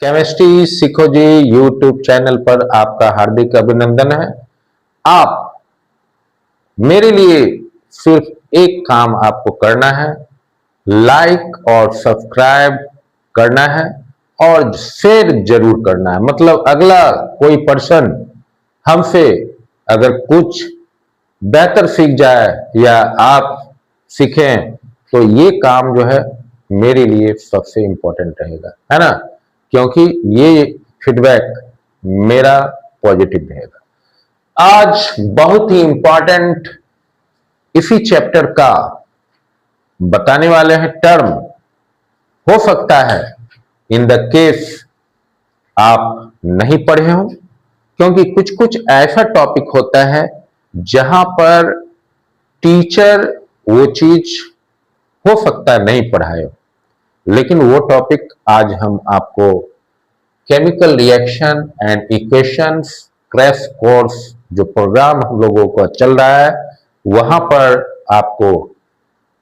Chemistry सीखो जी YouTube channel पर आपका हार्दिक अभिनंदन है। आप मेरे लिए सिर्फ एक काम आपको करना है, लाइक और सब्सक्राइब करना है और शेयर जरूर करना है। मतलब अगला कोई पर्सन हमसे अगर कुछ बेहतर सीख जाए या आप सीखें तो ये काम जो है मेरे लिए सबसे इंपॉर्टेंट रहेगा, है ना, क्योंकि ये फीडबैक मेरा पॉजिटिव रहेगा। आज बहुत ही इंपॉर्टेंट इसी चैप्टर का बताने वाले हैं टर्म। हो सकता है इन द केस आप नहीं पढ़े हो, क्योंकि कुछ कुछ ऐसा टॉपिक होता है जहां पर टीचर वो चीज हो सकता है नहीं पढ़ाए, लेकिन वो टॉपिक आज हम आपको chemical reaction and equations crash course जो प्रोग्राम हम लोगों का चल रहा है वहां पर आपको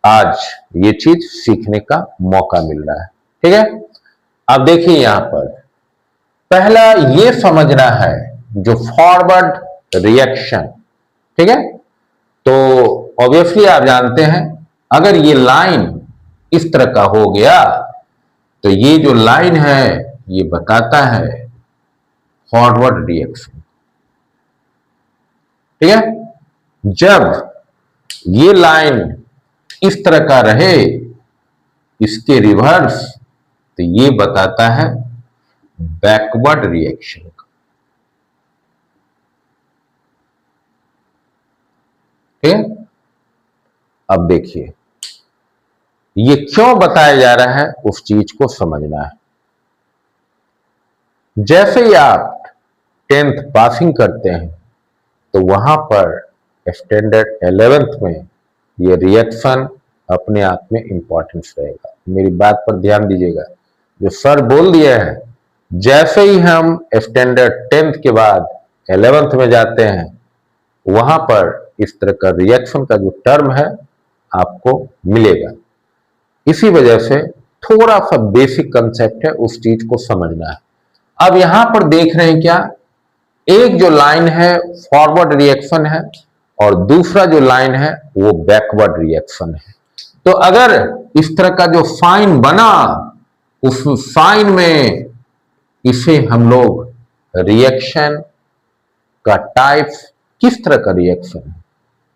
आज ये चीज सीखने का मौका मिल रहा है। ठीक है, अब देखिए यहां पर पहला ये समझना है जो फॉरवर्ड रिएक्शन। ठीक है, तो ऑब्वियसली आप जानते हैं अगर ये लाइन इस तरह का हो गया तो ये जो लाइन है ये बताता है फॉरवर्ड रिएक्शन। ठीक है, जब ये लाइन इस तरह का रहे इसके रिवर्स तो ये बताता है बैकवर्ड रिएक्शन। ठीक है, अब देखिए ये क्यों बताया जा रहा है उस चीज को समझना है। जैसे ही आप 10th पासिंग करते हैं तो वहां पर स्टैंडर्ड 11th में ये रिएक्शन अपने आप में इंपॉर्टेंस रहेगा। मेरी बात पर ध्यान दीजिएगा, जो सर बोल दिए हैं जैसे ही हम स्टैंडर्ड 10th के बाद 11th में जाते हैं वहां पर इस तरह का रिएक्शन का जो टर्म है आपको मिलेगा। इसी वजह से थोड़ा सा बेसिक कंसेप्ट है उस चीज को समझना है। अब यहां पर देख रहे हैं क्या, एक जो लाइन है फॉरवर्ड रिएक्शन है और दूसरा जो लाइन है वो बैकवर्ड रिएक्शन है। तो अगर इस तरह का जो साइन बना उस साइन में इसे हम लोग रिएक्शन का टाइप किस तरह का रिएक्शन है,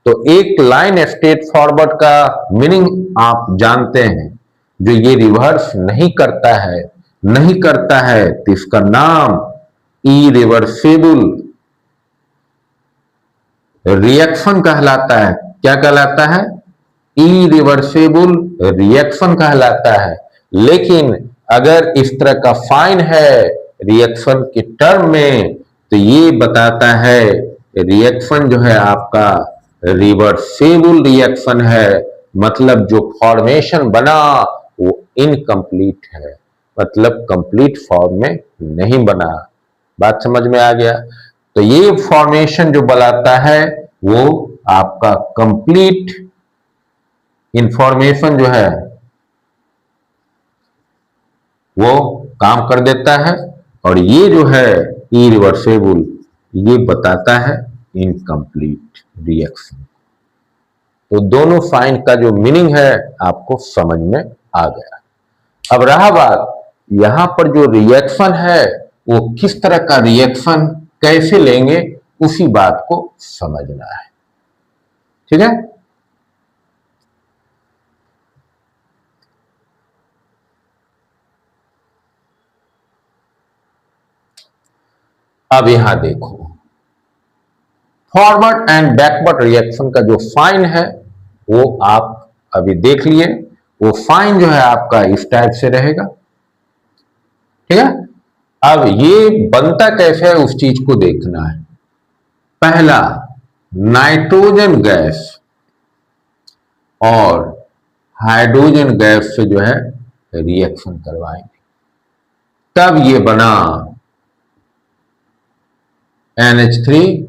तो एक लाइन स्ट्रेट फॉरवर्ड का मीनिंग आप जानते हैं, जो ये रिवर्स नहीं करता है तो इसका नाम इरिवर्सिबल रिएक्शन कहलाता है। क्या कहलाता है? इरिवर्सिबल रिएक्शन कहलाता है। लेकिन अगर इस तरह का साइन है रिएक्शन के टर्म में तो ये बताता है रिएक्शन जो है आपका रिवर्सिबल रिएक्शन है, मतलब जो फॉर्मेशन बना वो इनकम्प्लीट है, मतलब कंप्लीट फॉर्म में नहीं बना। बात समझ में आ गया? तो ये फॉर्मेशन जो बताता है वो आपका कंप्लीट इंफॉर्मेशन जो है वो काम कर देता है, और ये जो है इरिवर्सिबल ये बताता है इनकम्प्लीट रिएक्शन। तो दोनों साइन का जो मीनिंग है आपको समझ में आ गया। अब रहा बात यहां पर जो रिएक्शन है वो किस तरह का रिएक्शन कैसे लेंगे, उसी बात को समझना है। ठीक है, अब यहां देखो फॉरवर्ड एंड बैकवर्ड रिएक्शन का जो साइन है वो आप अभी देख लिए। वो साइन जो है आपका इस टाइप से रहेगा। ठीक है, अब ये बनता कैसे है उस चीज को देखना है। पहला नाइट्रोजन गैस और हाइड्रोजन गैस से जो है रिएक्शन करवाएंगे, तब ये बना NH3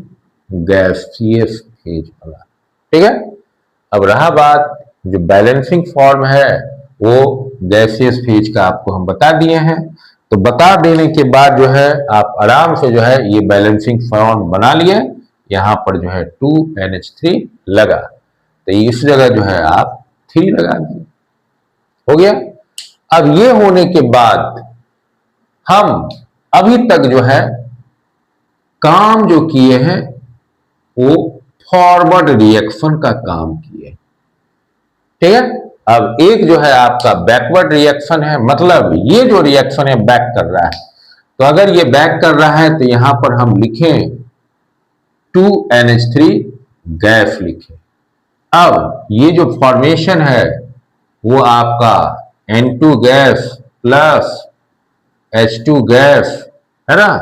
गैसियस फेज बना। ठीक है, अब रहा बात जो बैलेंसिंग फॉर्म है वो गैसियस फेज का आपको हम बता दिए हैं। तो बता देने के बाद जो है आप आराम से जो है ये बैलेंसिंग फॉर्म बना लिए। यहां पर जो है 2NH3 लगा, तो इस जगह जो है आप 3 लगा दिए, हो गया। अब ये होने के बाद हम अभी तक जो है काम जो किए हैं वो फॉरवर्ड रिएक्शन का काम किए, ठीक है। अब एक जो है आपका बैकवर्ड रिएक्शन है, मतलब ये जो रिएक्शन है बैक कर रहा है। तो अगर ये बैक कर रहा है तो यहां पर हम लिखें 2NH3 गैस लिखें। अब ये जो फॉर्मेशन है वो आपका N2 gas plus H2 gas है ना,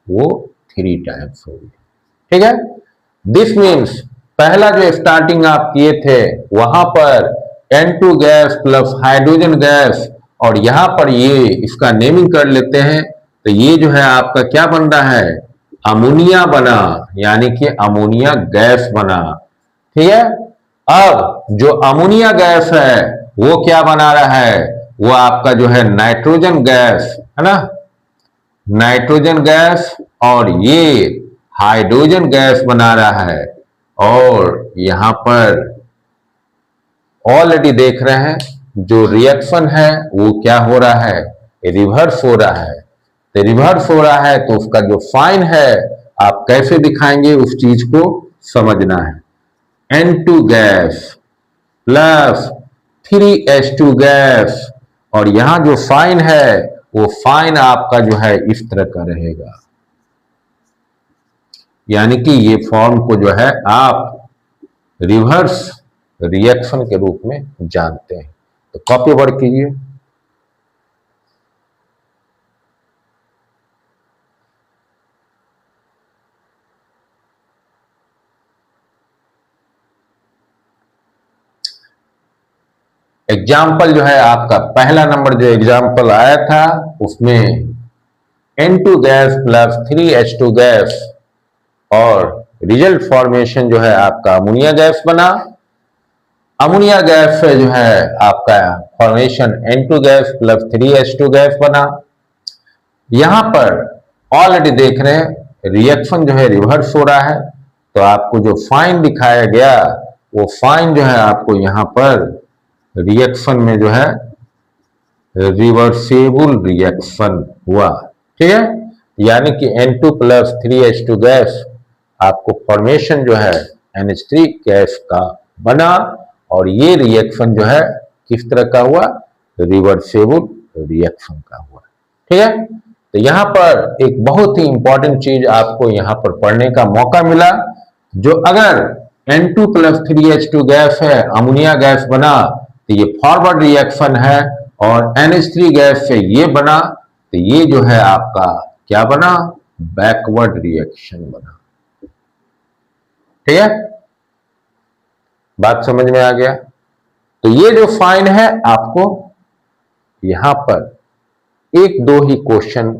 वो 3 टाइम्स हो गया, ठीक है। दिस मीन्स पहला जो स्टार्टिंग आप किए थे वहां पर N2 gas plus hydrogen gas, और यहां पर ये इसका नेमिंग कर लेते हैं, तो ये जो है आपका क्या बन रहा है, अमोनिया बना, यानी कि अमोनिया गैस बना, ठीक है। अब जो अमोनिया गैस है वो क्या बना रहा है, वो आपका जो है नाइट्रोजन गैस है ना, नाइट्रोजन गैस, और ये हाइड्रोजन गैस बना रहा है। और यहां पर ऑलरेडी देख रहे हैं जो रिएक्शन है वो क्या हो रहा है, रिवर्स हो रहा है। तो रिवर्स हो रहा है तो उसका जो साइन है आप कैसे दिखाएंगे उस चीज को समझना है। N2 gas plus 3H2 gas, और यहां जो साइन है वो साइन आपका जो है इस तरह का रहेगा, यानी कि ये फॉर्म को जो है आप रिवर्स रिएक्शन के रूप में जानते हैं। तो कॉपी वर्क कीजिए। एग्जाम्पल जो है आपका पहला नंबर जो एग्जाम्पल आया था उसमें N2 gas plus 3H2 gas, और रिजल्ट फॉर्मेशन जो है आपका अमोनिया गैस बना। अमोनिया गैस से जो है आपका formation N2 gas plus 3H2 gas बना। यहां पर ऑलरेडी देख रहे हैं रिएक्शन जो है रिवर्स हो रहा है, तो आपको जो फाइन दिखाया गया वो फाइन जो है आपको यहां पर रिएक्शन में जो है रिवर्सेबल रिएक्शन हुआ, ठीक है। यानी कि N2 प्लस 3H2 गैस आपको फॉर्मेशन जो है NH3 गैस का बना, और ये रिएक्शन जो है किस तरह का हुआ, रिवर्सेबल रिएक्शन का हुआ, ठीक है। तो यहां पर एक बहुत ही इंपॉर्टेंट चीज आपको यहां पर पढ़ने का मौका मिला, जो अगर N2 प्लस 3H2 गैस है, अमोनिया गैस बना, तो ये फॉरवर्ड रिएक्शन है, और NH3 गैस से ये बना, तो ये जो है आपका क्या बना, बैकवर्ड रिएक्शन बना, ठीक है। बात समझ में आ गया। तो ये जो फाइन है आपको यहां पर एक दो ही क्वेश्चन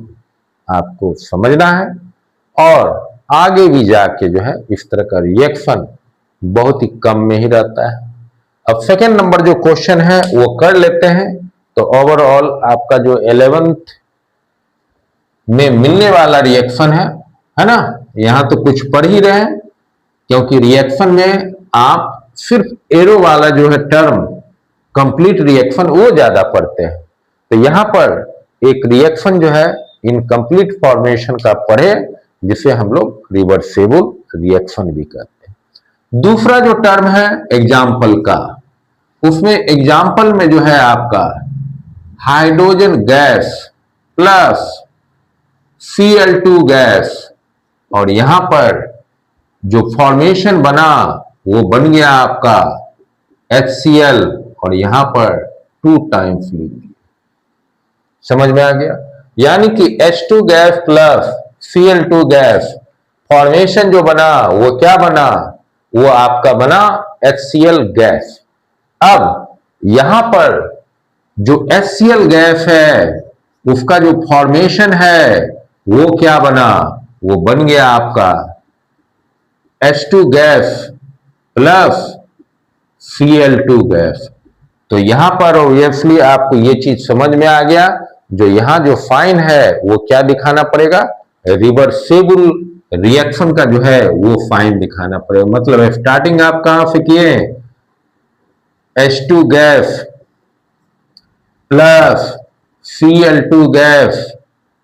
आपको समझना है, और आगे भी जाके जो है इस तरह का रिएक्शन बहुत ही कम में ही रहता है। अब सेकेंड नंबर जो क्वेश्चन है वो कर लेते हैं। तो ओवरऑल आपका जो 11th में मिलने वाला रिएक्शन है ना, यहां तो कुछ पढ़ ही रहे हैं, क्योंकि रिएक्शन में आप सिर्फ एरो वाला जो है टर्म कंप्लीट रिएक्शन वो ज्यादा पढ़ते हैं। तो यहां पर एक रिएक्शन जो है इनकम्प्लीट फॉर्मेशन का पढ़े, जिसे हम लोग रिवर्सेबल रिएक्शन भी कहते हैं। दूसरा जो टर्म है एग्जाम्पल का, उसमें एग्जाम्पल में जो है आपका hydrogen gas plus Cl2 gas, और यहां पर जो फॉर्मेशन बना वो बन गया आपका HCl, और यहां पर 2 टाइम्स लिख दिया। समझ में आ गया। यानी कि H2 gas plus Cl2 gas formation जो बना वो क्या बना, वो आपका बना HCl गैस। अब यहां पर जो HCl गैस है उसका जो फॉर्मेशन है वो क्या बना, वो बन गया आपका H2 gas plus Cl2 gas. तो यहां पर ऑब्वियसली आपको ये चीज समझ में आ गया जो यहां जो फाइन है वो क्या दिखाना पड़ेगा, रिवर्सेबल रिएक्शन का जो है वो फाइन दिखाना पड़ेगा। मतलब स्टार्टिंग आप कहां से किए, H2 gas plus Cl2 gas,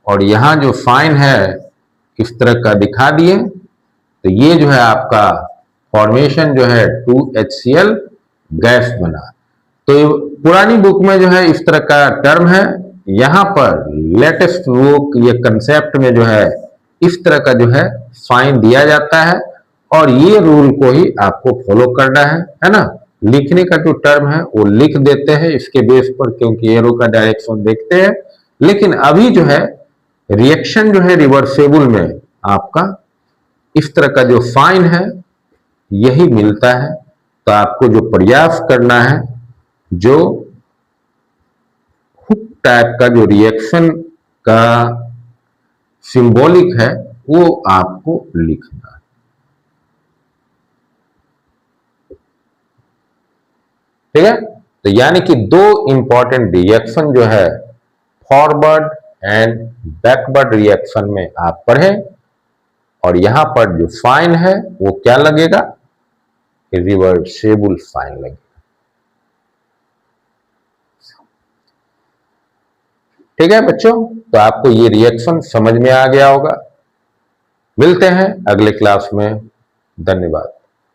और यहां जो फाइन है इस तरह का दिखा दिए, तो ये जो है आपका फॉर्मेशन जो है 2HCl गैस बना। तो पुरानी बुक में जो है इस तरह का टर्म है, यहां पर लेटेस्ट बुक ये कंसेप्ट में जो है इस तरह का जो है फाइन दिया जाता है, और ये रूल को ही आपको फॉलो करना है ना। लिखने का जो टर्म है वो लिख देते हैं इसके बेस पर, क्योंकि एरो का डायरेक्शन देखते हैं। लेकिन अभी जो है रिएक्शन जो है रिवर्सेबल में आपका इस तरह का जो फाइन है यही मिलता है। तो आपको जो प्रयास करना है, जो हुक टाइप का जो रिएक्शन का सिंबॉलिक है वो आपको लिखना है। ठीक है, तो यानी कि दो इंपॉर्टेंट रिएक्शन जो है फॉरवर्ड एंड बैकवर्ड रिएक्शन में आप पढ़ें, और यहां पर जो फाइन है वो क्या लगेगा, रिवर्सेबल फाइन लगेगा। ठीक है बच्चों, तो आपको ये रिएक्शन समझ में आ गया होगा। मिलते हैं अगले क्लास में, धन्यवाद।